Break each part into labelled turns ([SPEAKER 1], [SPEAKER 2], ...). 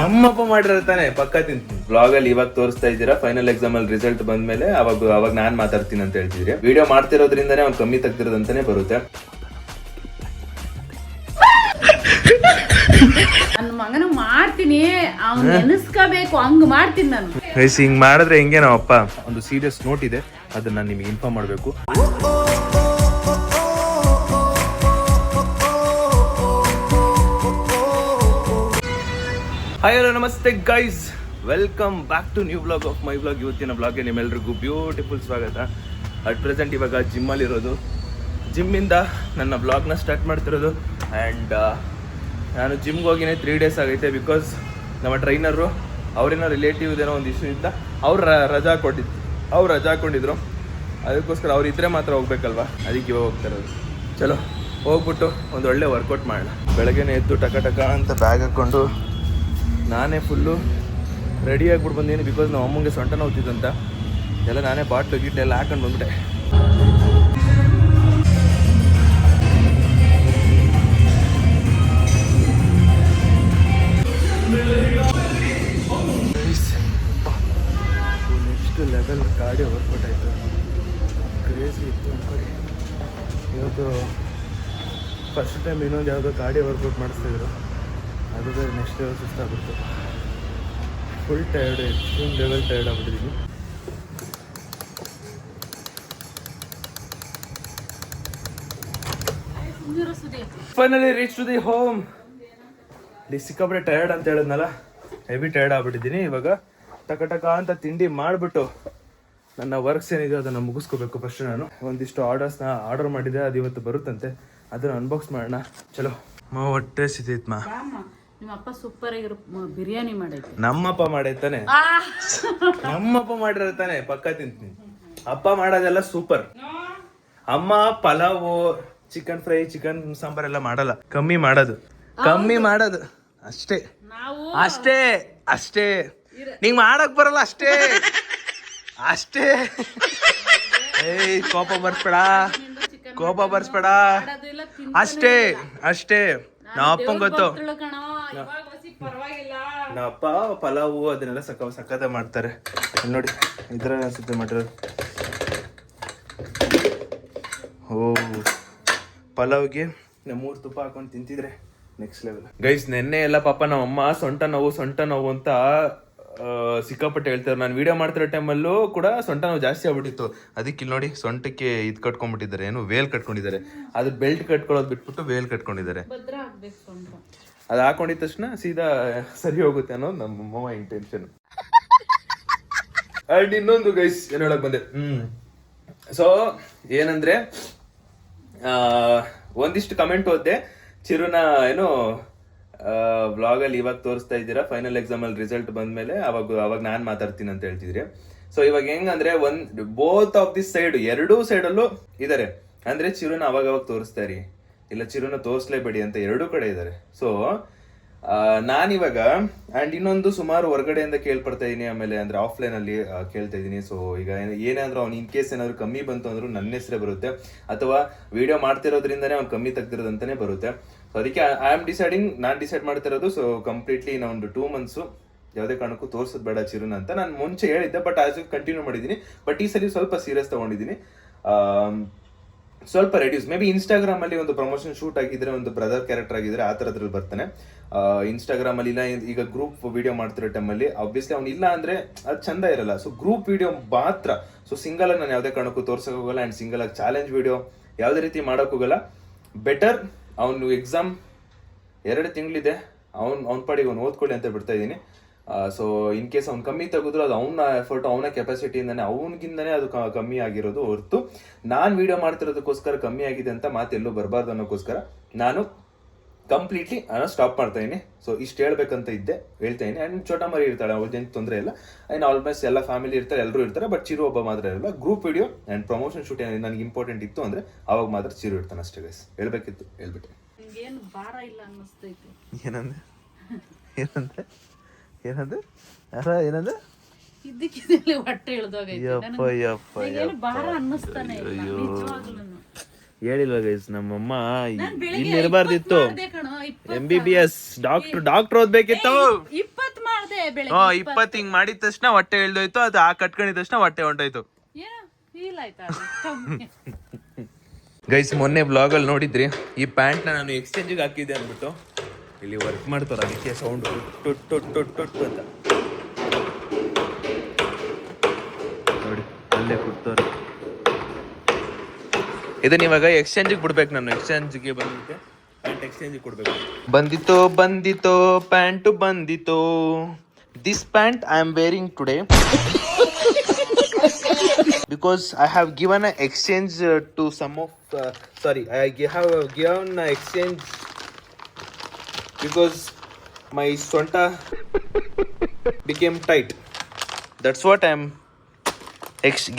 [SPEAKER 1] ನಮ್ಮಪ್ಪ ಮಾಡಿರ್ತಾನೆ ಪಕ್ಕ ತಿಂತೀನಿ. ಬ್ಲಾಗ್ ಅಲ್ಲಿ ಇವಾಗ ತೋರಿಸ್ತಾ ಇದ್ದೀರಾ, ಫೈನಲ್ ಎಕ್ಸಾಮ್ ಅಲ್ಲಿ ರಿಸಲ್ಟ್ ಬಂದ್ಮೇಲೆ ಅವಾಗ ನಾನ್ ಮಾತಾಡ್ತೀನಿ ಅಂತ ಹೇಳ್ತಿದ್ರಿ. ವಿಡಿಯೋ ಮಾಡ್ತಿರೋದ್ರಿಂದಾನೇ ಅವ್ನು ಕಮ್ಮಿ ತೆಗ್ದಿರೋದಂತಾನೆ ಬರುತ್ತೆ.
[SPEAKER 2] ನನ್ನ ಮಗನ ಮಾಡ್ತೀನಿ, ಅವ್ನು ನೆನೆಸ್ಕೋಬೇಕು, ಹಂಗ್ ಮಾಡ್ತೀನಿ ನಾನು.
[SPEAKER 1] ಹಿಂಗ್ ಮಾಡಿದ್ರೆ ಹೆಂಗೆ ನಾವಪ್ಪ. ಒಂದು ಸೀರಿಯಸ್ ನೋಟ್ ಇದೆ, ಅದನ್ನ ನಾನು ನಿಮಗೆ ಇನ್ಫಾರ್ಮ್ ಮಾಡಬೇಕು. ಹಾಯ್ ಹಲೋ ನಮಸ್ತೆ guys, welcome back to new blog of my blog. ಇವತ್ತಿನ ಬ್ಲಾಗ್ಗೆ ನಿಮ್ಮೆಲ್ರಿಗೂ ಬ್ಯೂಟಿಫುಲ್ ಸ್ವಾಗತ. ಅಟ್ ಪ್ರೆಸೆಂಟ್ ಇವಾಗ ಜಿಮ್ಮಲ್ಲಿರೋದು. ಜಿಮ್ಮಿಂದ ನನ್ನ ಬ್ಲಾಗ್ನ ಸ್ಟಾರ್ಟ್ ಮಾಡ್ತಿರೋದು. ಆ್ಯಂಡ್ ನಾನು ಜಿಮ್ಗೆ ಹೋಗಿನೇ 3 days ಆಗೈತೆ. ಬಿಕಾಸ್ ನಮ್ಮ ಟ್ರೈನರು ಅವರೇನೋ ರಿಲೇಟಿವ್ದೇನೋ ಒಂದು ಇಶ್ಯೂ ಇದ್ದ, ಅವ್ರು ರಜಾ ಹಾಕ್ಕೊಂಡಿದ್ರು. ಅದಕ್ಕೋಸ್ಕರ ಅವ್ರು ಇದ್ರೆ ಮಾತ್ರ ಹೋಗ್ಬೇಕಲ್ವ, ಅದಕ್ಕೆ ಇವಾಗ ಹೋಗ್ತಾ ಇರೋದು. ಚಲೋ ಹೋಗ್ಬಿಟ್ಟು ಒಂದು ಒಳ್ಳೆ ವರ್ಕೌಟ್ ಮಾಡೋಣ. ಬೆಳಗ್ಗೆನೇ ಎದ್ದು ಟಕ ಅಂತ ಬ್ಯಾಗ್ ಹಾಕ್ಕೊಂಡು ನಾನೇ ಫುಲ್ಲು ರೆಡಿ ಆಗಿಬಿಟ್ಟು ಬಂದೀನಿ. ಬಿಕಾಸ್ ನಾವು ಅಮ್ಮಂಗೆ ಸೊಂಟ ನೋವ್ತಿದ್ದಂತ ಎಲ್ಲ ನಾನೇ ಬಾಟ್ಲು ಗಿಟ್ಲು ಎಲ್ಲ ಹಾಕೊಂಡು ಬಂದ್ಬಿಟ್ಟೆ. ನೆಕ್ಸ್ಟ್ ಲೆವೆಲ್ ಕಾರ್ಡಿಯೋ ವರ್ಕೌಟ್ ಆಯಿತು. ಕ್ರೇಜಿ ಇತ್ತು ಅಂದ್ಕೊಳ್ಳಿ. ಇವತ್ತು ಫಸ್ಟ್ ಟೈಮ್ ಇನ್ನೊಂದು ಯಾವುದೋ ಕಾರ್ಡಿಯೋ ವರ್ಕೌಟ್ ಮಾಡಿಸ್ತಾಯಿದ್ರು. ಅದು ಬೇರೆ ನೆಕ್ಸ್ಟ್ ಲೆವೆಲ್ ಸುಸ್ತಾಗ್ಬಿಡ್ತು. Full tired, extreme level tired ಆಗ್ಬಿಟ್ಟಿದ್ದೀನಿ. Finally reach to the home. ಇಲ್ಲಿ ಸಿಕ್ಕಾಪಟ್ಟೆ ಟಯರ್ಡ್ ಅಂತ ಹೇಳಿದ್ನಲ್ಲ, ಹೆವಿ ಟಯರ್ಡ್ ಆಗ್ಬಿಟ್ಟಿದ್ದೀನಿ. ಇವಾಗ ಟಕ ಅಂತ ತಿಂಡಿ ಮಾಡಿಬಿಟ್ಟು ನನ್ನ ವರ್ಕ್ಸ್ ಏನಿದೆ ಅದನ್ನು ಮುಗಿಸ್ಕೋಬೇಕು. ಫಸ್ಟ್ ನಾನು ಒಂದಿಷ್ಟು ಆರ್ಡರ್ಸ್ನ ಆರ್ಡರ್ ಮಾಡಿದ್ದೆ, ಅದು ಇವತ್ತು ಬರುತ್ತಂತೆ. ಅದನ್ನು ಅನ್ಬಾಕ್ಸ್ ಮಾಡೋಣ. ಚಲೋ ಹೊಟ್ಟೆ ಸಿತೈತ್ ಮಾ.
[SPEAKER 2] ನಿಮ್ಮಪ್ಪ ಸೂಪರ್ ಆಗಿರೋ ಬಿರಿಯಾನಿ ಮಾಡೈತೆ.
[SPEAKER 1] ನಮ್ಮಪ್ಪ ಮಾಡೈತಾನೆ, ನಮ್ಮಪ್ಪ ಮಾಡಿರ್ತಾನೆ ಪಕ್ಕ ತಿಂತೀನಿ. ಅಪ್ಪ ಮಾಡೋದೆಲ್ಲ ಸೂಪರ್. ಅಮ್ಮ pulao, chicken fry, chicken sambar ಎಲ್ಲ ಮಾಡಲ್ಲ. ಕಮ್ಮಿ ಮಾಡೋದು ಅಷ್ಟೇ ಅಷ್ಟೇ ಅಷ್ಟೇ. ನಿಂಗೆ ಮಾಡಕ್ ಬರಲ್ಲ ಅಷ್ಟೇ ಅಷ್ಟೇ. ಏಯ್ ಕೋಪ ಬರ್ಸ್ಬೇಡ ಅಷ್ಟೇ ಅಷ್ಟೇ. ನಮ್ಮ ಅಪ್ಪಂಗೆ ಗೊತ್ತು, ನಮ್ಮ ಅಪ್ಪ ಪಲಾವು ಅದನ್ನೆಲ್ಲ ಸಕ್ಕತ್ತ ಮಾಡ್ತಾರೆ. ನೋಡಿ ಇದ್ರ ಅನ್ಸುತ್ತೆ ಮಾಡಿರೋದು. ಓ ಪಲಾವ್ಗೆ 3 ತುಪ್ಪ ಹಾಕೊಂಡು ತಿಂತಿದ್ರೆ ನೆಕ್ಸ್ಟ್ ಲೆವೆಲ್ ಗೈಸ್. ನೆನ್ನೆ ಎಲ್ಲ ಪಾಪ ನಮ್ಮಮ್ಮ ಸೊಂಟ ನೋವು ಅಂತ ಸಿಕ್ಕಾಪಟ್ಟೆ ಹೇಳ್ತಾರೆ. ನಾನು ವಿಡಿಯೋ ಮಾಡ್ತಿರೋ ಟೈಮಲ್ಲೂ ಕೂಡ ಸೊಂಟ ನೋವು ಜಾಸ್ತಿ ಆಗ್ಬಿಟ್ಟಿತ್ತು. ಅದಕ್ಕೆ ಇಲ್ಲಿ ನೋಡಿ ಸೊಂಟಕ್ಕೆ ಇದು ಕಟ್ಕೊಂಡ್ಬಿಟ್ಟಿದ್ದಾರೆ, ಏನು ವೇಲ್ ಕಟ್ಕೊಂಡಿದ್ದಾರೆ. ಅದು ಬೆಲ್ಟ್ ಕಟ್ಕೊಳ್ಳೋದು ಬಿಟ್ಬಿಟ್ಟು ವೇಲ್ ಕಟ್ಕೊಂಡಿದ್ದಾರೆ. ಅದು ಹಾಕೊಂಡಿದ ತಕ್ಷಣ ಸೀದಾ ಸರಿ ಹೋಗುತ್ತೆ ಅನ್ನೋದು ನಮ್ಮ ಇಂಟೆನ್ಷನ್. ಅಂಡ್ ಇನ್ನೊಂದು ಗೈಸ್ ಏನ್ ಹೇಳಕ್ ಬಂದೆ. ಸೊ ಏನಂದ್ರೆ ಒಂದಿಷ್ಟು ಕಮೆಂಟ್ ಓದ್ದೆ. ಚಿರುನ ಏನೋ ಬ್ಲಾಗ್ ಅಲ್ಲಿ ಇವಾಗ ತೋರಿಸ್ತಾ ಇದ್ದೀರಾ, ಫೈನಲ್ ಎಕ್ಸಾಮ್ ಅಲ್ಲಿ ರಿಸಲ್ಟ್ ಬಂದ್ಮೇಲೆ ಅವಾಗ ನಾನ್ ಮಾತಾಡ್ತೀನಿ ಅಂತ ಹೇಳ್ತಿದ್ರಿ. ಸೊ ಇವಾಗ ಹೆಂಗಂದ್ರೆ ಬೋತ್ ಆಫ್ ದಿಸ್ ಸೈಡ್, ಎರಡೂ ಸೈಡ್ ಅಲ್ಲೂ ಇದಾರೆ. ಅಂದ್ರೆ ಚಿರುನ ಅವಾಗ ತೋರಿಸ್ತಾ ಇರಿ, ಇಲ್ಲ ಚಿರುನ ತೋರಿಸ್ಲೇಬೇಡಿ ಅಂತ ಎರಡೂ ಕಡೆ ಇದ್ದಾರೆ. ಸೊ ನಾನಿವಾಗ ಅಂಡ್ ಇನ್ನೊಂದು ಸುಮಾರು ಹೊರಗಡೆಯಿಂದ ಕೇಳ್ಪಡ್ತಾ ಇದೀನಿ. ಆಮೇಲೆ ಅಂದ್ರೆ ಆಫ್ಲೈನ್ ಅಲ್ಲಿ ಕೇಳ್ತಾ ಇದೀನಿ. ಸೊ ಈಗ ಏನಾದ್ರು ಅವ್ನು ಇನ್ ಕೇಸ್ ಏನಾದ್ರು ಕಮ್ಮಿ ಬಂತು ಅಂದ್ರೂ ನನ್ನ ಹೆಸರೇ ಬರುತ್ತೆ, ಅಥವಾ ವಿಡಿಯೋ ಮಾಡ್ತಿರೋದ್ರಿಂದಾನೇ ಅವ್ನು ಕಮ್ಮಿ ತೆಗ್ದಿರೋದಂತಾನೆ ಬರುತ್ತೆ. ಸೊ ಅದಕ್ಕೆ ನಾನು ಡಿಸೈಡ್ ಮಾಡ್ತಿರೋದು. ಸೊ ಕಂಪ್ಲೀಟ್ಲಿ ಇನ್ನು ಒಂದು 2 months ಯಾವುದೇ ಕಾರಣಕ್ಕೂ ತೋರ್ಸೋದು ಬೇಡ ಚಿರುನ ಅಂತ ನಾನು ಮುಂಚೆ ಹೇಳಿದ್ದೆ. ಬಟ್ ಆಸ್ ಕಂಟಿನ್ಯೂ ಮಾಡಿದ್ದೀನಿ. ಬಟ್ ಈ ಸರಿ ಸ್ವಲ್ಪ ಸೀರಿಯಸ್ ತಗೊಂಡಿದ್ದೀನಿ. ಸ್ವಲ್ಪ ರೆಡ್ಯೂಸ್ ಮೇ ಬಿ ಇನ್ಸ್ಟಾಗ್ರಾಮ್ ಅಲ್ಲಿ ಒಂದು ಪ್ರಮೋಷನ್ ಶೂಟ್ ಆಗಿದ್ರೆ, ಒಂದು ಬ್ರದರ್ ಕ್ಯಾರೆಕ್ಟರ್ ಆಗಿದ್ರೆ ಆ ಥರದ್ರಲ್ಲಿ ಬರ್ತಾನೆ. ಇನ್ಸ್ಟಾಗ್ರಾಮ್ ಅಲ್ಲಿ ಇಲ್ಲ, ಈಗ ಗ್ರೂಪ್ ವಿಡಿಯೋ ಮಾಡ್ತಿರೋ ಟೈಮಲ್ಲಿ ಆಬ್ವಿಯಸ್ಲಿ ಅವ್ನು ಇಲ್ಲ ಅಂದ್ರೆ ಅದು ಚಂದ ಇರಲ್ಲ. ಸೊ ಗ್ರೂಪ್ ವಿಡಿಯೋ ಮಾತ್ರ. ಸೊ ಸಿಂಗಲ್ ಆಗಿ ನಾನು ಯಾವುದೇ ಕಾರಣಕ್ಕೂ ತೋರ್ಸಕ್ ಹೋಗಲ್ಲ. ಅಂಡ್ ಸಿಂಗಲ್ ಆಗಿ ಚಾಲೆಂಜ್ ವಿಡಿಯೋ ಯಾವುದೇ ರೀತಿ ಮಾಡೋಕ್ ಹೋಗಲ್ಲ. ಬೆಟರ್ ಅವನು ಎಕ್ಸಾಮ್ 2 ತಿಂಗಳಿದೆ, ಅವ್ನ ಪಾಡಿಗೆ ಅವ್ನು ಓದ್ಕೊಳ್ಳಿ ಅಂತ ಬಿಡ್ತಾ ಇದ್ದೀನಿ. ಸೊ ಇನ್ ಕೇಸ್ ಅವ್ನು ಕಮ್ಮಿ ತೆಗೆದ್ರು ಅದು ಅವನ ಎಫರ್ಟ್, ಅವನ ಕೆಪಾಸಿಟಿಯಿಂದಾನೆ, ಅವನಿಗಿಂದಾನೆ ಅದು ಕಮ್ಮಿ ಆಗಿರೋದು ಹೊರತು ನಾನು ವಿಡಿಯೋ ಮಾಡ್ತಿರೋದಕ್ಕೋಸ್ಕರ ಕಮ್ಮಿ ಆಗಿದೆ ಅಂತ ಮಾತೆಲ್ಲೂ ಬರಬಾರ್ದು ಅನ್ನೋಕ್ಕೋಸ್ಕರ ನಾನು ಕಂಪ್ಲೀಟ್ಲಿ ಸ್ಟಾಪ್ ಮಾಡ್ತಾ ಇದೀನಿ. ಸೊ ಇಷ್ಟು ಹೇಳ್ಬೇಕಂತ ಹೇಳ್ತಾ ಇದೀನಿ. ಅಂಡ್ ಚೋಟ ಮರಿ ಇರ್ತಾಳೆ, ಅವ್ರದ್ದೇನು ತೊಂದರೆ ಇಲ್ಲ. ಅಂಡ್ ಆಲ್ಮೋಸ್ಟ್ ಎಲ್ಲ ಫ್ಯಾಮಿಲಿ ಇರ್ತಾರೆ, ಎಲ್ಲರೂ ಇರ್ತಾರೆ. ಬಟ್ ಚಿರು ಒಬ್ಬ ಮಾತ್ರ ಇರಲ್ಲ. Group video and promotion shoot ನನಗೆ ಇಂಪಾರ್ಟೆಂಟ್ ಇತ್ತು ಅಂದ್ರೆ ಅವಾಗ ಮಾತ್ರ ಚಿರು ಇರ್ತಾನೆ ಅಷ್ಟೇ ಗೈಸ್. ಹೇಳ್ಬೇಕಿತ್ತು ಹೇಳ್ಬಿಟ್ಟೆ. ಏನಂದ್ರೆ ಹೇಳಿಲ್ವ ಗೈಸ್, ನಮ್ಮಮ್ಮ ಇಲ್ಲಿ ಇರಬಾರ್ದಿತ್ತು. MBBS doctor ಓದ್ಬೇಕಿತ್ತು.
[SPEAKER 2] 20 ಮಾಡ್ದೆ ಬೆಳಗ್ಗೆ.
[SPEAKER 1] 20 ಹಿಂಗ್ ಮಾಡಿದ ತಕ್ಷಣ ಹೊಟ್ಟೆ ಇಳ್ದೋಯ್ತು, ಅದು ಕಟ್ಕೊಂಡಿದ ತಕ್ಷಣ ಹೊಟ್ಟೆ ಹೊಂಟೋಯ್ತು.
[SPEAKER 2] ಏನೋ ಫೀಲ್ ಆಯ್ತಾ ಅದು?
[SPEAKER 1] ಗೈಸ್, ಮೊನ್ನೆ ಬ್ಲಾಗ್ ಅಲ್ಲಿ ನೋಡಿದ್ರಿ, ಈ ಪ್ಯಾಂಟ್ ನಾನು ಎಕ್ಸ್ಚೇಂಜಿಗೆ ಹಾಕಿದ್ದೆ ಅಂದ್ಬಿಟ್ಟು ಇಲ್ಲಿ ವರ್ಕ್ ಮಾಡ್ತಾರ, ಅದಕ್ಕೆ ಸೌಂಡ್ ಟೊಟ್ ಅಂತ ನೋಡಿ, ಅಲ್ಲೇ ಕೂತಾರೆ. ಇದನ್ನ ಇವಾಗ ಎಕ್ಸ್ಚೇಂಜಿಗೆ ಬಿಡ್ಬೇಕು, ನಾನು ಎಕ್ಸ್ಚೇಂಜಿಗೆ ಬಂದಿದ್ದೆ, ಪ್ಯಾಂಟ್ ಎಕ್ಸ್ಚೇಂಜಿಗೆ ಕೊಡ್ಬೇಕು. ಬಂದಿತ್ತು ಪ್ಯಾಂಟು ಬಂದಿತ್ತು. This pant I am wearing today because I have given an exchange to some of I have given an exchange because my sonta became tight. That's what I'm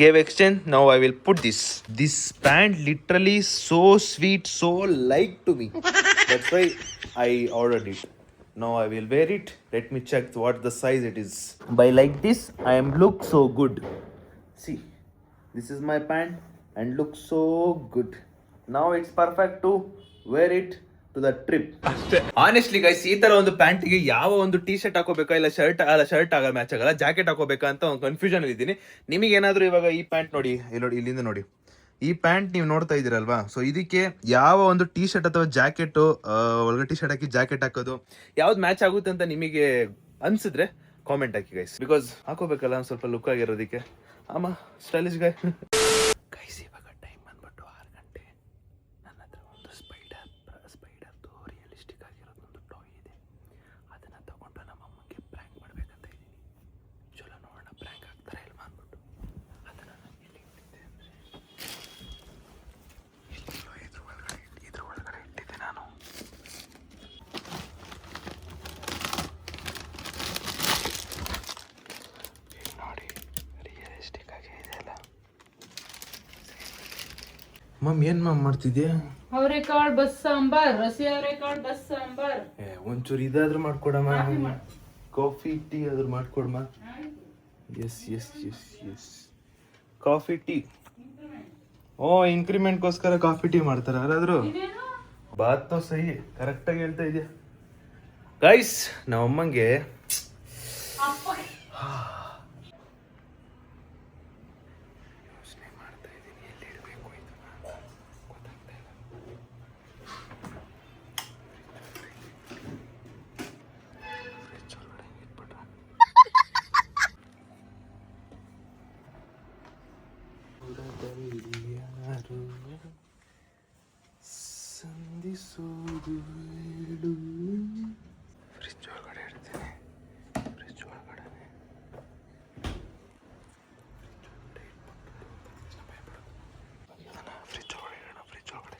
[SPEAKER 1] gave exchange. Now I will put this pant literally so sweet, so like to me. That's why I ordered it. Now I will wear it. Let me check what the size it is. By like this I am look so good. See, this is my pant and looks so good. Now it's perfect to wear it to the trip. Honestly guys, ಈ ತರ ಒಂದು ಪ್ಯಾಂಟಿಗೆ ಯಾವ ಒಂದು T shirt ಹಾಕೋಬೇಕಾ ಇಲ್ಲ shirt ಆಗ match ಆಗಲ್ಲ, jacket ಹಾಕೋಬೇಕಾ ಅಂತ ಒಂದು ಕನ್ಫ್ಯೂಷನ್ ಅಲ್ಲಿ ಇದ್ದೀನಿ. ನಿಮಗೆ ಏನಾದ್ರು ಇವಾಗ ಈ ಪ್ಯಾಂಟ್ ನೋಡಿ, ಇಲ್ಲಿಂದ ನೋಡಿ, ಈ ಪ್ಯಾಂಟ್ ನೀವು ನೋಡ್ತಾ ಇದೀರಲ್ವಾ, ಸೊ ಇದಕ್ಕೆ ಯಾವ ಒಂದು ಟಿ ಶರ್ಟ್ ಅಥವಾ ಜಾಕೆಟ್ ಒಳಗಡೆ ಟಿ ಶರ್ಟ್ ಹಾಕಿ ಜಾಕೆಟ್ ಹಾಕೋದು ಯಾವ್ದು ಮ್ಯಾಚ್ ಆಗುತ್ತೆ ಅಂತ ನಿಮಗೆ ಅನ್ಸಿದ್ರೆ ಕಾಮೆಂಟ್ ಹಾಕಿ ಗೈಸ್, ಬಿಕಾಸ್ ಹಾಕೋಬೇಕಲ್ಲ ಒಂದು ಸ್ವಲ್ಪ ಲುಕ್ ಆಗಿರೋದಕ್ಕೆ. ಆಮ ಸ್ಟೈಲಿಶ್ ಗೈ. ಗೈಸ್, ಇವಾಗ ಟೈಮ್ ಬಂದ್ಬಿಟ್ಟು 6 ಗಂಟೆ. ನನ್ನ ಹತ್ರ ಒಂದು ಸ್ಪೈಡರ್ದು ರಿಯಲಿಸ್ಟಿಕ್ ಆಗಿರೋದೊಂದು ಟಾಯ್ ಇದೆ, ಅದನ್ನ ತಗೊಂಡು ನಮ್ಮ ಅಮ್ಮಂಗೆ ಪ್ರ್ಯಾಂಕ್ ಮಾಡ್ಬೇಕಂತ ಇದ್ದೀನಿ. ಚಲೋ ನೋಡೋಣ ಪ್ರ್ಯಾಂಕ್ ಆಗ್ತಾರೆ ಇಲ್ವಾ ಅಂದ್ಬಿಟ್ಟು ಅದನ್ನ ನಾನು ಎಲ್ಲಿ ಇಟ್ಟಿದ್ದೆ ಅಂದರೆ ಇದ್ರ ಒಳಗಡೆ ಇಟ್ಟಿದ್ದೆ ನಾನು. ನೋಡಿ, ರಿಯಲಿಸ್ಟಿಕ್ ಆಗಿ ಇದೆ ಅಲ್ಲ. ಮಮ್, ಏನ್ ಮಾಡ್ತಿದ್ಯಾ?
[SPEAKER 2] ಅವರೆಕಾಳು ಬಸ್ ಸಾಂಬಾರ್, ಹಸಿ ಅವರೆಕಾಳು ಬಸ್ ಸಾಂಬಾರ್.
[SPEAKER 1] ಒಂಚೂರು ಇದಾದ್ರೂ ಮಾಡ್ಕೊಡಮ್ಮ, ಕಾಫಿ ಟೀ ಆದ್ರೂ ಮಾಡ್ಕೊಡಮ್ಮ. Yes coffee tea. ಇನ್ಕ್ರಿಮೆಂಟ್ಗೋಸ್ಕರ ಕಾಫಿ ಟೀ ಮಾಡ್ತಾರ ಯಾರಾದ್ರೂ? ಬಾತ್ ಸಹಿ, ಕರೆಕ್ಟಾಗಿ ಹೇಳ್ತಾ ಇದೆಯಾ ಗೈಸ್. ನಮ್ಮಮ್ಮಂಗೆ ಯೋಚನೆ ಮಾಡ್ತಾ ಇದ್ದೀನಿ, ಎಲ್ಲಿ ಇಡಬೇಕು ಇದನ್ನ ಗೊತ್ತಾಗ್ತಾ ಇಲ್ಲ. ಫ್ರಿಡ್ಜ್ ಒಳಗಡೆ ಇಟ್ಬಿಟ್ರೆ ಯಾರು ಸಂಧಿಸೋದು ಹೇಳು. ಫ್ರಿಡ್ಜ್ ಒಳಗಡೆ ಇಡ್ತೀನಿ, ಫ್ರಿಡ್ಜ್ ಒಳಗಡೆ ಫ್ರಿಡ್ಜ್ ಒಳಗಡೆ ಇಡೋಣ, ಫ್ರಿಡ್ಜ್ ಒಳಗಡೆ.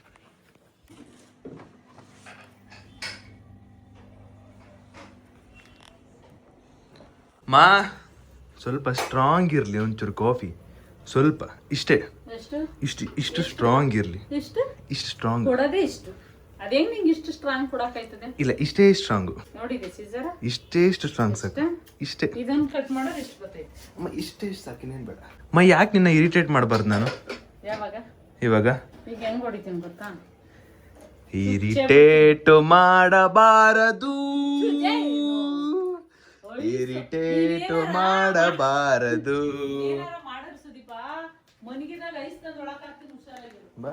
[SPEAKER 1] ಮಾ, ಸ್ವಲ್ಪ ಸ್ಟ್ರಾಂಗ್ ಇರಲಿ ಒಂಚೂರು ಕಾಫಿ, ಸ್ವಲ್ಪ ಇಷ್ಟೇ, ಇಷ್ಟು ಸ್ಟ್ರಾಂಗ್ ಇರಲಿ. ಇಷ್ಟು ಸ್ಟ್ರಾಂಗ್
[SPEAKER 2] ಕೊಡೋದೇ ಇಷ್ಟು. ಅದೇಂಗ್ ನಿಂಗೆ ಇಷ್ಟು ಸ್ಟ್ರಾಂಗ್ ಕೊಡಕ್ಕಾಯ್ತದೆ?
[SPEAKER 1] ಇಲ್ಲ, ಇಷ್ಟೇ ಸ್ಟ್ರಾಂಗ್.
[SPEAKER 2] ನೋಡಿದೆ ಸೀಸರ್,
[SPEAKER 1] ಇಷ್ಟು ಸ್ಟ್ರಾಂಗ್ ಸಾಕು. ಇಷ್ಟೇ,
[SPEAKER 2] ಇದನ್ನ ಕಟ್ ಮಾಡೋದು ಇಷ್ಟು ಬರ್ತೈತೆ.
[SPEAKER 1] ಅಮ್ಮ, ಇಷ್ಟೇ ಸಾಕಿನೇನು ಬೇಡ. ಅಮ್ಮ, ಯಾಕೆ ನಿನ್ನ ಇರಿಟೇಟ್ ಮಾಡಬಾರ್ದು ನಾನು?
[SPEAKER 2] ಯಾವಾಗ?
[SPEAKER 1] ಇವಾಗ
[SPEAKER 2] ಈಗ ಹೆಂಗ್ ಹೊಡಿತೀನಿ ಗೊತ್ತಾ?
[SPEAKER 1] ಇರಿಟೇಟ್ ಮಾಡಬಾರದು, ಇರಿಟೇಟ್ ಮಾಡಬಾರದು.
[SPEAKER 2] ಮಾಡೋದು ಸುದೀಪ, ಮನಿಗಿದಾಗ ಐಸ್ ತಂದು ಒಳಕಾಗ್ತೀನಿ, ಹುಷಾರಾಗಿರು.
[SPEAKER 1] ಬಾ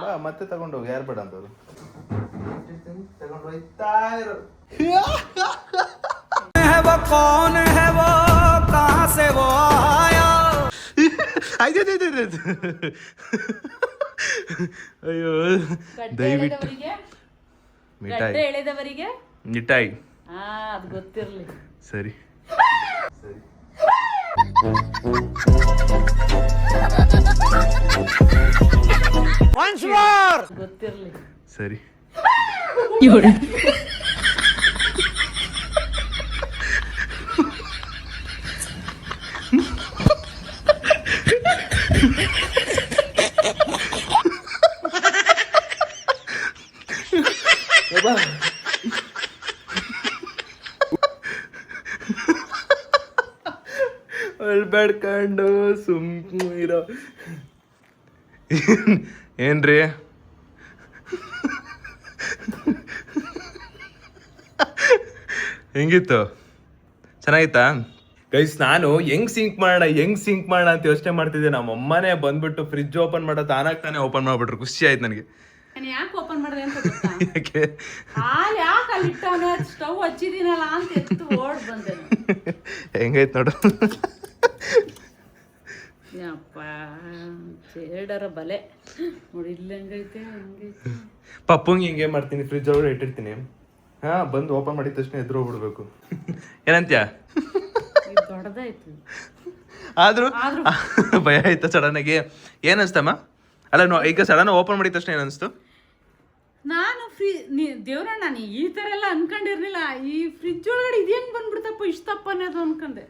[SPEAKER 1] ಬಾ, ಮತ್ತೆ ತಗೊಂಡೋಗಿ, ಯಾರು ಬೇಡ ಅಂತವ್ರು ತಗೊಂಡು ಹೋಯ್ತಾ ಇರು. ಅಯ್ಯೋ, ದಯವಿಟ್ಟು ಮಿಠಾಯಿ
[SPEAKER 2] ಎಳೆದವರಿಗೆ
[SPEAKER 1] ಮಿಠಾಯಿ
[SPEAKER 2] ಅದು ಗೊತ್ತಿರ್ಲಿ.
[SPEAKER 1] ಸರಿ ಸರಿ.
[SPEAKER 2] ಗೊತ್ತಿರ್ಲಿ.
[SPEAKER 1] ಸರಿ. ಅಳ್ಬೇಡ್ಕೊಂಡು ಸುಮ್ಮನೆ ಇರೋ. ಏನ್ರಿ ಹೆಂಗಿತ್ತು? ಚೆನ್ನಾಗಿತ್ತಾ ಗೈಸ್? ನಾನು ಹೆಂಗ್ ಸಿಂಕ್ ಮಾಡೋಣ ಅಂತ ಯೋಚನೆ ಮಾಡ್ತಿದ್ದೆ. ನಮ್ಮ ಅಮ್ಮನೇ ಬಂದ್ಬಿಟ್ಟು ಫ್ರಿಜ್ ಓಪನ್ ಮಾಡೋ ತಾನಾಗ್ತಾನೆ ಓಪನ್ ಮಾಡ್ಬಿಟ್ರು. ಖುಷಿ ಆಯ್ತು ನನಗೆ.
[SPEAKER 2] ನಾನು ಯಾಕೆ ಓಪನ್ ಮಾಡಿದೆ ಅಂತ ಗೊತ್ತಾ?
[SPEAKER 1] ಯಾಕೆ?
[SPEAKER 2] ಹಾಲು ಯಾಕೆ ಅಲ್ಲಿ ಇಟ್ಟವನೇ, ಸ್ಟವ್ ಹಚ್ಚಿದೀನಲ್ಲ ಅಂತ ಎತ್ತು ಓಡ್ ಬಂದೆ.
[SPEAKER 1] ಹೆಂಗೈತ್ ನೋಡು.
[SPEAKER 2] ಯಪ್ಪ ಚೇಡರ ಬಲೆ ನೋಡಿ, ಇಲ್ಲಿ ಹೆಂಗೈತೆ ಹಂಗೈತೆ.
[SPEAKER 1] ಪಪ್ಪಂಗೆ ಹಿಂಗೆ ಮಾಡ್ತೀನಿ, ಫ್ರಿಜ್ ಒಳಗಡೆ ಇಟ್ಟಿರ್ತೀನಿ. ಹಾ, ಬಂದು ಓಪನ್ ಮಾಡಿದ ತಕ್ಷಣ ಎದುರು ಹೋಗ್ಬಿಡ್ಬೇಕು. ಏನಂತ್ಯ?
[SPEAKER 2] ದೊಡ್ಡದಾಯ್ತು
[SPEAKER 1] ಆದ್ರೂ ಭಯ ಆಯ್ತಾ ಸಡನ್ ಆಗಿ? ಏನ್ ಅನ್ಸ್ತಮ್ಮ? ಅಲ್ಲ ಈಗ ಸಡನ್ ಓಪನ್ ಮಾಡಿದ ತಕ್ಷಣ ಏನನ್ಸ್ತು?
[SPEAKER 2] ನಾನು ದೇವ್ರಣ್ಣ, ನಾನು ಈ ತರ ಎಲ್ಲ ಅನ್ಕೊಂಡಿರ್ಲಿಲ್ಲ. ಈ ಫ್ರಿಜ್ ಒಳಗಡೆ ಇದು ಹೆಂಗ್ ಬಂದ್ಬಿಡ್ತಪ್ಪ ಇಷ್ಟಪ್ಪ ಅನ್ನೋದು ಅನ್ಕೊಂಡೆ.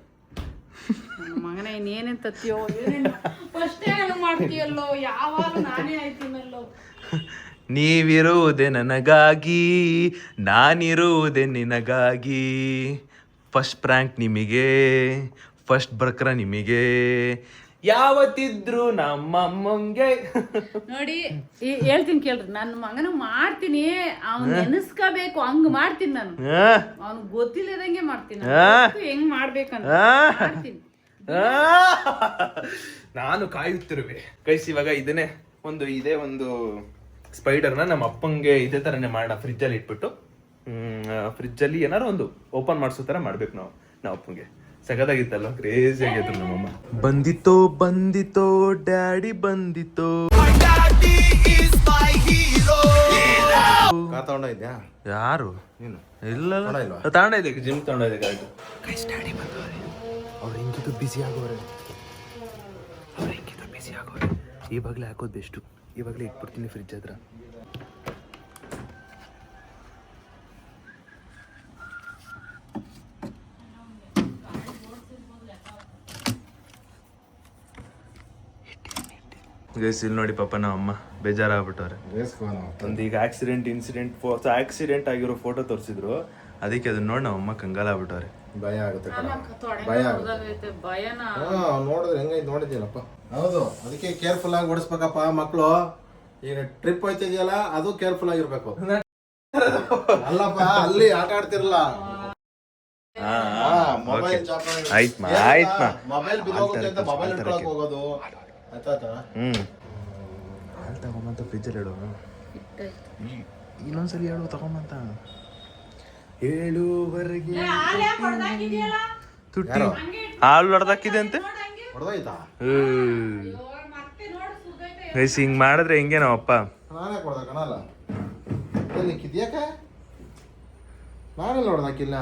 [SPEAKER 2] ನನ್ನ ಮಗನ ಇನ್ನೇನೇನ್ ತತ್ತಿಯೋ ಏನೇನು ಫಸ್ಟೇ ಮಾಡ್ತೀಯಲ್ಲೋ, ಯಾವಾಗ ನಾನೇ ಆಯ್ತೀನಲ್ಲೋ.
[SPEAKER 1] ನೀವಿರುವುದೇ ನನಗಾಗಿ, ನಾನಿರುವುದೇ ನಿನಗಾಗಿ. ಫಸ್ಟ್ ಪ್ರ್ಯಾಂಕ್ ನಿಮಗೆ, ಫಸ್ಟ್ ಬರ್ಕ್ರ ನಿಮಗೆ, ಯಾವತ್ತಿದ್ರು ನಮ್ಮಮ್ಮಂಗೆ.
[SPEAKER 2] ನೋಡಿ ಹೇಳ್ತೀನಿ ಕೇಳ್ರಿ, ನನ್ನ ಮಗನ ಮಾಡ್ತೀನಿ, ಅವ್ನ್ ನೆನೆಸ್ಕೋಬೇಕು, ಹಂಗ್ ಮಾಡ್ತೀನಿ ನಾನು. ಅವ್ನ್ ಗೊತ್ತಿಲ್ಲದಂಗೆ ಮಾಡ್ತೀನಿ, ಹೆಂಗ್ ಮಾಡ್ಬೇಕಂತ ಮಾಡ್ತೀನಿ.
[SPEAKER 1] ನಾನು ಕಾಯುತ್ತಿರುವೆ ಗೈಸ್. ಇವಾಗ ಇದೇ ಒಂದು ಸ್ಪೈಡರ್ನ ನಮ್ಮ ಅಪ್ಪಂಗೆ ಇದೇ ತರನೇ ಮಾಡೋಣ. ಫ್ರಿಜ್ಜಲ್ಲಿ ಇಟ್ಬಿಟ್ಟು ಫ್ರಿಜ್ಜಲ್ಲಿ ಏನಾರು ಒಂದು ಓಪನ್ ಮಾಡಿಸೋ ತರ ಮಾಡ್ಬೇಕು ನಾವು ಅಪ್ಪಂಗೆ. ಸಗದಾಗಿತ್ತಲ್ಲ, ಕ್ರೇಜಿ ಆಗಿದ್ರು ನಮ್ಮಮ್ಮ. ಬಂದಿತೋ ಡ್ಯಾಡಿ ಬಂದಿತೋ. ಯಾರು? ನೀನು? ಇಲ್ಲ ತಗೊಂಡಿದ್ದೆ, ಜಿಮ್ ತಗೊಂಡಿದ್ದೆ. ಕರೆಕ್ಟ್ ಡ್ಯಾಡಿ ಬಂದವ್ರೆ. ಅವ್ರು ಹೆಂಗಿದ್ರು ಬಿಸಿ ಆಗೋರೆ. ಇವಾಗಲೇ ಹಾಕೋದು ಬೆಸ್ಟು. ಇವಾಗಲೇ ಇಟ್ಬಿಡ್ತೀನಿ ಫ್ರಿಜ್ ಹತ್ರ. ಗೈಸ್ ಇಲ್ಲಿ ನೋಡಿ ಪಾಪ ನಮ್ಮ ಅಮ್ಮ ಬೇಜಾರಾಗ್ಬಿಟ್ಟವ್ರೆ. ಒಂದು ಈಗ ಆಕ್ಸಿಡೆಂಟ್ ಆಗಿರೋ ಫೋಟೋ ತೋರಿಸಿದ್ರು, ಅದಕ್ಕೆ ಅದನ್ನ ನೋಡಿ ನಮ್ಮ ಅಮ್ಮ ಕಂಗಾಲಾಗ್ಬಿಟ್ಟವ್ರೆ.
[SPEAKER 3] ಭಯ ಆಗುತ್ತೆ, ಭಯ ಆಗುತ್ತೆ. ನೋಡಿದ್ರೆ ಹೆಂಗೈತೆ ನೋಡಿದ್ಯಲ್ಲಪ್ಪ. ಹೌದು, ಅದಕ್ಕೆ ಕೇರ್ಫುಲ್ ಆಗಿ ಓಡಿಸ್ಬೇಕಪ್ಪ ಮಕ್ಕಳು. ಈಗ ಟ್ರಿಪ್ ಹೋಯ್ತಿದ್ಯಲ್ಲ, ಅದು ಕೇರ್ಫುಲ್ ಆಗಿರ್ಬೇಕು. ಅಲ್ಲಪ್ಪ, ಅಲ್ಲಿ ಆಟ ಆಡ್ತಿರಲ್ಲ, ಮೊಬೈಲ್ ಬಿದ್ದೋಗುತ್ತೆ ಅಂತ ಮೊಬೈಲ್ ಇಟ್ಕೊಳಕ್ ಹೋಗೋದು. ಆಯ್ತಾ?
[SPEAKER 1] ಹಾಲು ತಗೊಂಬಂತ ಫ್ರಿಜ್ಜಲ್ಲಿ ಹೇಳು. ಇನ್ನೊಂದ್ಸಲಿ ಹೇಳು ತಗೊಂಬಂತ. 7ವರೆಗೆ ತುಟ್ಟಿ ಹಾಲು ಹೊಡೆದಾಕಿದೆ ಅಂತೆ. ಹಿಂಗ್ ಮಾಡಿದ್ರೆ ಹೆಂಗೆ ನಾವಪ್ಪ?
[SPEAKER 3] ನಾನೇ ಕೊಡ್ದ ಕಣಲ್ಲ, ಕಿದ್ಯಾಕ ನಾನೆಲ್ಲ ಹೊಡೆದಾಕಿಲ್ಲ.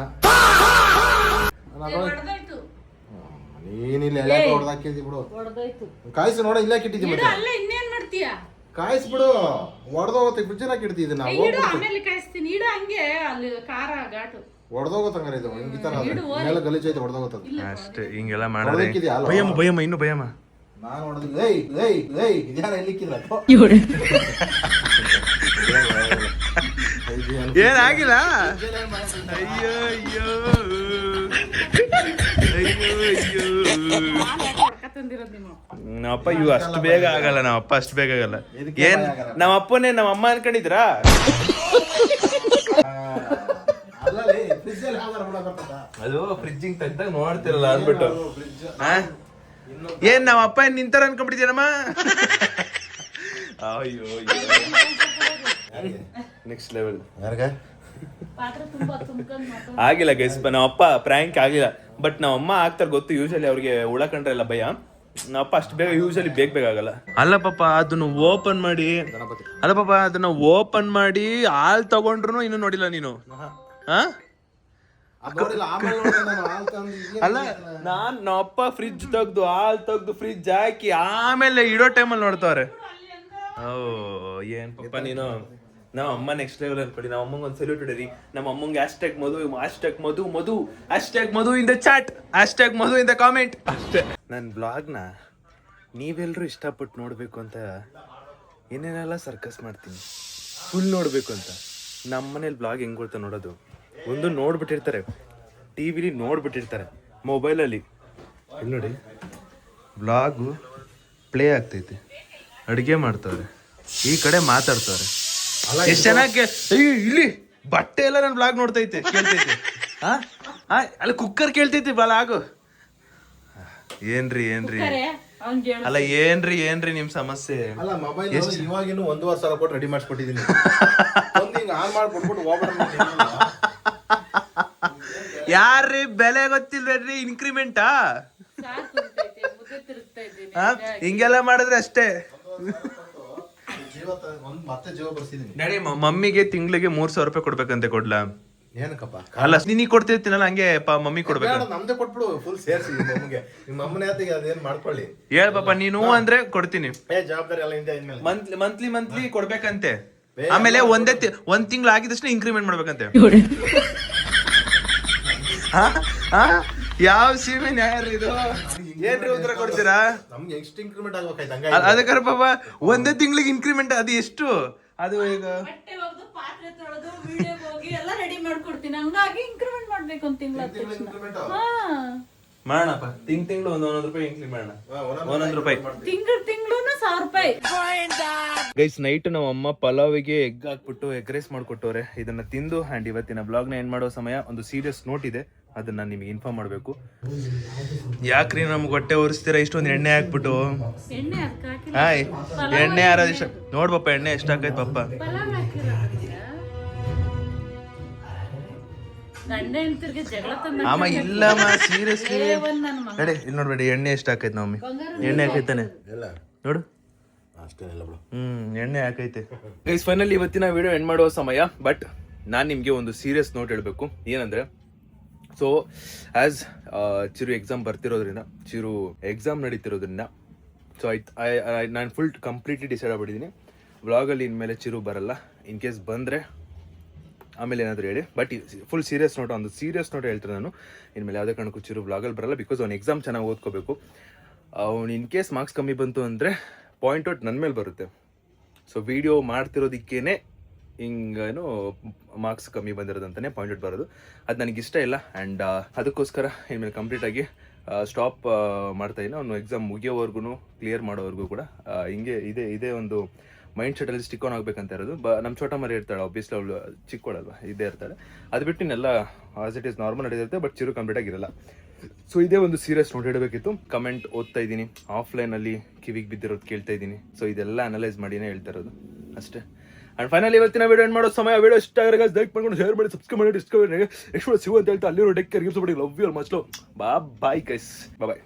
[SPEAKER 3] ನೀನಿಲ್ಲ ಎಳೆ ಹೊಡೆದಾಕಿದ್ದಿ ಬಿಡು. ಕಾಯಿಸಿ ನೋಡ, ಇಲ್ಲ ಕಿಟ್ಟಿದ್ದಿ. ಮತ್ತೆ
[SPEAKER 2] ಇನ್ನೇನ್ ಮಾಡ್ತೀಯ?
[SPEAKER 3] ಕಾಯಿಸ್ಬಿಡು, ಹೊಡೆದೋಗುತ್ತೆ. ಫ್ರಿಜ್ಜಲ್ಲಿ ಹಾಕಿಡ್ತಿದ್ದೆ ನಾವು.
[SPEAKER 2] ಆಮೇಲೆ ಕಾಯಿಸ್ತೀನಿ, ಇಡು ಹಂಗೆ. ಅಲ್ಲಿ ಖಾರ ಘಾಟು
[SPEAKER 3] ಹೊಡೆದೋಗತ್ತಂಗಾರೆ ಇದು. ಈ ತರ ಮೇಲೆ ಗಲೀಜ್ ಐತೆ, ಹೊಡೆದೋಗುತ್ತದೆ
[SPEAKER 1] ಅಷ್ಟೇ. ಹಿಂಗೆಲ್ಲ ಮಾಡಿದ್ರೆ ಭಯಮ್ಮ ಇನ್ನು ಭಯಮ್ಮ.
[SPEAKER 3] ನಾನು ಹೊಡೆದಿಲ್ಲ. ಇದ್ಯಾರ ಎಲ್ಲಿಕ್ಕಿಲ್ಲ.
[SPEAKER 1] ಏನಾಗಿಲ್ಲ. ಅಯ್ಯೋ ಅಯ್ಯೋ ನಮ್ಮಪ್ಪ ಇವು ಅಷ್ಟು ಬೇಗ ಆಗಲ್ಲ. ಏನ್ ನಮ್ಮ ಅಪ್ಪನೇ ನಮ್ಮ ಅಮ್ಮ ಅನ್ಕೊಂಡಿದ್ರಾ? ಅದು ಫ್ರಿಜ್ಜಿಂಗ್ ತೆಗ್ದಾಗ ನೋಡ್ತಿರಲ್ಲ ಅಂದ್ಬಿಟ್ಟು. ಏನ್ ನಮ್ಮ ಅಪ್ಪ ನಿಂತಾರ ಅನ್ಕೊಂಡ್ಬಿಟ್ಟಿದ್ದೀನಮ್ಮ. ಅಯ್ಯೋ ನೆಕ್ಸ್ಟ್ ಲೆವೆಲ್. ಆಗಿಲ್ಲ ಗೈಸ್, ನಮ್ಮ ಅಪ್ಪ ಪ್ರ್ಯಾಂಕ್ ಆಗಿಲ್ಲ. ಬಟ್ ನಮ್ಮ ಅಮ್ಮ ಆಗ್ತಾರೆ ಗೊತ್ತು. ಯೂಶಲಿ ಅವ್ರಿಗೆ ಉಳಕಂಡ್ರೆ ಎಲ್ಲ ಭಯ. ನಮ್ಮಪ್ಪ ಅಷ್ಟು ಬೇಗ ಯೂಶಲಿ ಬೇಗ ಆಗಲ್ಲ. ಅಲ್ಲ ಪಾಪ, ಅದನ್ನ ಓಪನ್ ಮಾಡಿ ಹಾಲ್ ತಗೊಂಡ್ರು ಇನ್ನು ನೋಡಿಲ್ಲ ನೀನು. ಅಲ್ಲ, ನಮ್ಮಪ್ಪ ಫ್ರಿಜ್ ತೆಗ್ದು ಹಾಲ್ ತೆಗ್ದು ಫ್ರಿಜ್ ಹಾಕಿ ಆಮೇಲೆ ಇಡೋ ಟೈಮಲ್ಲಿ ನೋಡ್ತಾವ್ರೆ. ಓ ಏನ್ ಪಾಪ ನೀನು. ನಮ್ಮ ಅಮ್ಮ ನೆಕ್ಸ್ಟ್ ಲೆವೆಲ್ ಅನ್ಕೊಳ್ಳಿ. ನಮ್ಮ ಅಮ್ಮಂಗೆ ಒಂದು ಸಲ್ಯೂಟ್ ಹೊಡೀರಿ. ನಮ್ಮ ಅಮ್ಮಂಗೆ #Madhu in the chat, #Madhu in the comment ಅಷ್ಟೇ. ನನ್ನ ಬ್ಲಾಗ್ನ ನೀವೆಲ್ಲರೂ ಇಷ್ಟಪಟ್ಟು ನೋಡಬೇಕು ಅಂತ ಏನೇನೆಲ್ಲ ಸರ್ಕಸ್ ಮಾಡ್ತೀನಿ, ಫುಲ್ ನೋಡಬೇಕು ಅಂತ. ನಮ್ಮ ಮನೇಲಿ ಬ್ಲಾಗ್ ಹೆಂಗ್ ಗೊತ್ತಾ ನೋಡೋದು? ಒಂದು ನೋಡ್ಬಿಟ್ಟಿರ್ತಾರೆ, ಟಿವಿಲಿ ನೋಡ್ಬಿಟ್ಟಿರ್ತಾರೆ, ಮೊಬೈಲಲ್ಲಿ ಇಲ್ಲಿ ನೋಡಿ ಬ್ಲಾಗು ಪ್ಲೇ ಆಗ್ತೈತೆ, ಅಡುಗೆ ಮಾಡ್ತಾರೆ, ಈ ಕಡೆ ಮಾತಾಡ್ತಾರೆ. ಎಷ್ಟು ಚೆನ್ನಾಗಿ ಇಲ್ಲಿ ಬಟ್ಟೆ ಎಲ್ಲ ನನ್ನ ಬ್ಲಾಗ್ ನೋಡ್ತೈತೆ, ಕೇಳ್ತೈತೆ. ಅಲ್ಲಿ ಕುಕ್ಕರ್ ಕೇಳ್ತೈತಿ ಬಾಳ ಆಗು. ಏನ್ರಿ
[SPEAKER 2] ಅವ್ನ್ಗೆ
[SPEAKER 1] ಅಲ್ಲ ಏನ್ರಿ ನಿಮ್ ಸಮಸ್ಯೆ?
[SPEAKER 3] ಅಲ್ಲ ಮೊಬೈಲ್ ಇವಾಗಿನ್ನು 1,500,000 ಕೊಟ್ಟು ರೆಡಿ ಮಾಡಿಸ್ಕೊಟ್ಟಿದ್ದೀನಿ. ಒಂದು ಹಿಂಗ ಆನ್ ಮಾಡ್ಬಿಟ್ಬಿಟ್ಟು ಹೋಗ್ಬಿಡ.
[SPEAKER 1] ಯಾರ್ರಿ ಬೆಲೆ ಗೊತ್ತಿಲ್ವೇನ್ರಿ? ಇನ್ಕ್ರಿಮೆಂಟಾ ಹಿಂಗೆಲ್ಲ ಮಾಡಿದ್ರೆ ಅಷ್ಟೇ.
[SPEAKER 3] ಮತ್ತೆ ಜೀವ ಬರ್ಸಿದೀನಿ.
[SPEAKER 1] ಡ್ಯಾಡಿ ಮಮ್ಮಿಗೆ ತಿಂಗಳಿಗೆ 3,000 ರೂಪಾಯಿ ಕೊಡ್ಬೇಕಂತೆ, ಕೊಡ್ಲಾ?
[SPEAKER 3] ಏನಕ್ಕಪ್ಪ?
[SPEAKER 1] ಅಲ್ಲ ನೀ ಕೊಡ್ತಿರ್ತೀನಲ್ಲ ಹಂಗೆ ಮಮ್ಮಿ ಕೊಡ್ಬೇಕು.
[SPEAKER 3] ನಮ್ದೇ ಕೊಟ್ಬಿಡು ಫುಲ್ ಸೇರ್ಸಿ ಮಮ್ಮಿಗೆ. ನಿಮ್ಮ ಅಮ್ಮನ ಯಾತಿಗೆ ಅದೇನ್ ಮಾಡ್ಕೊಳ್ಳಿ.
[SPEAKER 1] ಹೇಳ್ ಪಾಪ, ನೀನು ಅಂದ್ರೆ ಕೊಡ್ತೀನಿ.
[SPEAKER 3] ಜವಾಬ್ದಾರಿ ಎಲ್ಲ ಇಂಡಿಯಾ ಇನ್ಮೇಲೆ
[SPEAKER 1] ಮಂತ್ಲಿ ಕೊಡ್ಬೇಕಂತೆ. ಆಮೇಲೆ ಒಂದ್ ತಿಂಗಳು ಆಗಿದಷ್ಟು ಇನ್ಕ್ರಿಮೆಂಟ್ ಮಾಡ್ಬೇಕಂತೆ. ಯಾವ ಸೀಮೆ ನ್ಯಾಯ ಇದು? ಏನ್ರಿ ಉತ್ತರ ಕೊಡ್ತೀರಾ?
[SPEAKER 3] ನಮ್ಗೆ ಎಷ್ಟು ಇನ್ಕ್ರಿಮೆಂಟ್ ಆಗ್ಬೇಕಾಯ್ತು?
[SPEAKER 1] ಅದಕ್ಕಾರ ಪಾಪ ಒಂದೇ ತಿಂಗಳಿಗೆ ಇನ್ಕ್ರಿಮೆಂಟ್ ಅದು ಎಷ್ಟು? ಅದು ಈಗ
[SPEAKER 2] ಬಟ್ಟೆ ಒಗ್ದು, ಪಾತ್ರೆ ತೊಳೆದು, ವಿಡಿಯೋಗೆ ಹೋಗಿ ಎಲ್ಲ ರೆಡಿ ಮಾಡ್ಕೊಡ್ತೀನಿ. ಹಂಗಾಗಿ ಇನ್ಕ್ರಿಮೆಂಟ್ ಮಾಡ್ಬೇಕು ಒಂದು ತಿಂಗಳ
[SPEAKER 1] ಮಾಡೋಣಪ್ಪ. ತಿಂಗಳು ಒಂದೊಂದು ರೂಪಾಯಿ ಇನ್ಕ್ರಿಮೆಂಟ್ ಮಾಡೋಣ. 1 ರೂಪಾಯಿ
[SPEAKER 2] ತಿಂಗಳು 1,000 ರೂಪಾಯಿ.
[SPEAKER 1] ಗೈಸ್, ನೈಟ್ ನಮ್ಮ ಅಮ್ಮ ಪಲಾವಿಗೆ ಎಗ್ ಹಾಕ್ಬಿಟ್ಟು ಎಗ್ ರೈಸ್ ಮಾಡ್ಕೊಟ್ಟವ್ರೆ. ಇದನ್ನ ತಿಂದು ಅಂಡ್ ಇವತ್ತಿನ ಬ್ಲಾಗ್ ನ ಎಂಡ್ ಮಾಡೋ ಸಮಯ ಒಂದು ಸೀರಿಯಸ್ ನೋಟ್ ಇದೆ, ಅದನ್ನ ನಿಮಗೆ ಇನ್ಫಾರ್ಮ್ ಮಾಡ್ಬೇಕು. ಯಾಕ್ರಿ ನಮ್ಗೆ ಹೊಟ್ಟೆ ಉರಿಸ್ತೀರಾ ಇಷ್ಟೊಂದು ಎಣ್ಣೆ ಹಾಕ್ಬಿಟ್ಟು?
[SPEAKER 2] ಎಣ್ಣೆ ಅದಕ್ಕೆ ಹಾಕಿಲ್ಲ.
[SPEAKER 1] ಹಾಯ್, ಎಣ್ಣೆ ಯಾರಾದ ಇಷ್ಟ ನೋಡ್ಬಪ್ಪ, ಎಣ್ಣೆ ಎಷ್ಟಾಕೈತ್ ಪಪ್ಪ?
[SPEAKER 2] ಪಲಾವ್ ಹಾಕಿಲ್ಲ. ಗಂಡ ಹೆಂಡ್ತಿರ್ಗೆ ಜಗಳ ತಂದ
[SPEAKER 1] ಆಮ ಇಲ್ಲಮ್ಮ, ಸೀರಿಯಸ್ಲಿ
[SPEAKER 2] ನನ್ನ ಮಗ.
[SPEAKER 1] ನಡಿ ಇಲ್ಲಿ ನೋಡ್ಬೇಡಿ, ಎಣ್ಣೆ ಎಷ್ಟಾಕೈತ್ ನಮ್ಮಿ? ಎಣ್ಣೆ ಹಾಕೈತಾನೆ ನೋಡು.
[SPEAKER 3] ಅಷ್ಟೇನಿಲ್ಲ ಬಿಡು.
[SPEAKER 1] ಎಣ್ಣೆ ಹಾಕೈತೆ. ಗೈಸ್, ಫೈನಲಿ ಇವತ್ತಿನ ವಿಡಿಯೋ ಎಂಡ್ ಮಾಡುವ ಸಮಯ. ಬಟ್ ನಾನು ನಿಮಗೆ ಒಂದು ಸೀರಿಯಸ್ ನೋಟ್ ಹೇಳಬೇಕು. ಏನಂದ್ರೆ, ಸೊ ಆಸ್ ಚಿರು ಎಕ್ಸಾಮ್ ಬರ್ತಿರೋದ್ರಿಂದ, ಚಿರು ಎಕ್ಸಾಮ್ ನಡೀತಿರೋದ್ರಿಂದ, ಸೊ ನಾನು ಕಂಪ್ಲೀಟ್ಲಿ ಡಿಸೈಡ್ ಆಗ್ಬಿಟ್ಟಿದ್ದೀನಿ, ವ್ಲಾಗಲ್ಲಿ ಇನ್ಮೇಲೆ ಚಿರು ಬರಲ್ಲ. ಇನ್ ಕೇಸ್ ಬಂದರೆ ಆಮೇಲೆ ಏನಾದರೂ ಹೇಳಿ. ಬಟ್ ಫುಲ್ ಸೀರಿಯಸ್ ನೋಟ್, ಒಂದು ಸೀರಿಯಸ್ ನೋಟ್ ಹೇಳ್ತಾರೆ ನಾನು. ಇನ್ಮೇಲೆ ಯಾವುದೇ ಕಾರಣಕ್ಕೂ ಚಿರು ವ್ಲಾಗಲ್ಲಿ ಬರಲ್ಲ. ಬಿಕಾಸ್ ಅವ್ನು ಎಕ್ಸಾಮ್ ಚೆನ್ನಾಗಿ ಓದ್ಕೋಬೇಕು. ಅವ್ನು ಇನ್ ಕೇಸ್ ಮಾರ್ಕ್ಸ್ ಕಮ್ಮಿ ಬಂತು ಅಂದರೆ ಪಾಯಿಂಟ್ ಔಟ್ ನನ್ನ ಮೇಲೆ ಬರುತ್ತೆ. ಸೊ ವಿಡಿಯೋ ಮಾಡ್ತಿರೋದಕ್ಕೇನೆ ಹಿಂಗೇನು ಮಾರ್ಕ್ಸ್ ಕಮ್ಮಿ ಬಂದಿರೋದಂತಾನೆ ಪಾಯಿಂಟ್ ಔಟ್ ಬರೋದು. ಅದು ನನಗೆ ಇಷ್ಟ ಇಲ್ಲ. ಆ್ಯಂಡ್ ಅದಕ್ಕೋಸ್ಕರ ಇನ್ಮೇಲೆ ಕಂಪ್ಲೀಟಾಗಿ ಸ್ಟಾಪ್ ಮಾಡ್ತಾಯಿದ್ದೀನಿ. ಅವನು ಎಕ್ಸಾಮ್ ಮುಗಿಯೋವರೆಗೂ, ಕ್ಲಿಯರ್ ಮಾಡೋವರೆಗೂ ಕೂಡ ಹಿಂಗೆ ಇದೇ ಒಂದು ಮೈಂಡ್ ಸೆಟಲ್ಲಿ ಸ್ಟಿಕ್ ಆನ್ ಆಗಬೇಕಂತ ಇರೋದು. ನಮ್ಮ ಚೋಟ ಮರಿ ಇರ್ತಾಳೆ, ಆಬ್ವಿಯಸ್ಲಿ ಅವಳು ಚಿಕ್ಕವಳಲ್ವ, ಇದೇ ಇರ್ತಾಳೆ. ಅದು ಬಿಟ್ಟು ಇನ್ನೆಲ್ಲ ಆಸ್ ಇಟ್ ಈಸ್ ನಾರ್ಮಲ್ ನಡೆದಿರುತ್ತೆ. ಬಟ್ ಚಿರು ಕಂಪ್ಲೀಟಾಗಿರಲ್ಲ. ಸೊ ಇದೇ ಒಂದು ಸೀರಿಯಸ್ ನೋಟ್ ಇಡಬೇಕಿತ್ತು. ಕಮೆಂಟ್ ಓದ್ತಾ ಇದ್ದೀನಿ, ಆಫ್ಲೈನಲ್ಲಿ ಕಿವಿಗೆ ಬಿದ್ದಿರೋದು ಕೇಳ್ತಾ ಇದ್ದೀನಿ. ಸೊ ಇದೆಲ್ಲ ಅನಲೈಸ್ ಮಾಡಿನೇ ಹೇಳ್ತಾ ಇರೋದು ಅಷ್ಟೇ. ಆ್ಯಂಡ್ ಫೈನಲಿ ಇವತ್ತಿನ ವಿಡಿಯೋ ಎಂಡ್ ಮಾಡೋ ಸಮಯ. ವಿಡಿಯೋ ಇಷ್ಟ ಆಗಿರೋ ಲೈಕ್ ಮಾಡ್ಕೊಂಡು ಶೇರ್ ಮಾಡಿ, ಸಬ್ಸ್ಕ್ರೈಬ್ ಮಾಡಿ, ಡಿಸ್ಕವರಿ ನೆಕ್ಸ್ಟ್ ಸಿಗು ಅಂತ ಹೇಳ್ತಾ ಅಲ್ಲಿರೋ take care, gives love you all much. Bye guys, bye.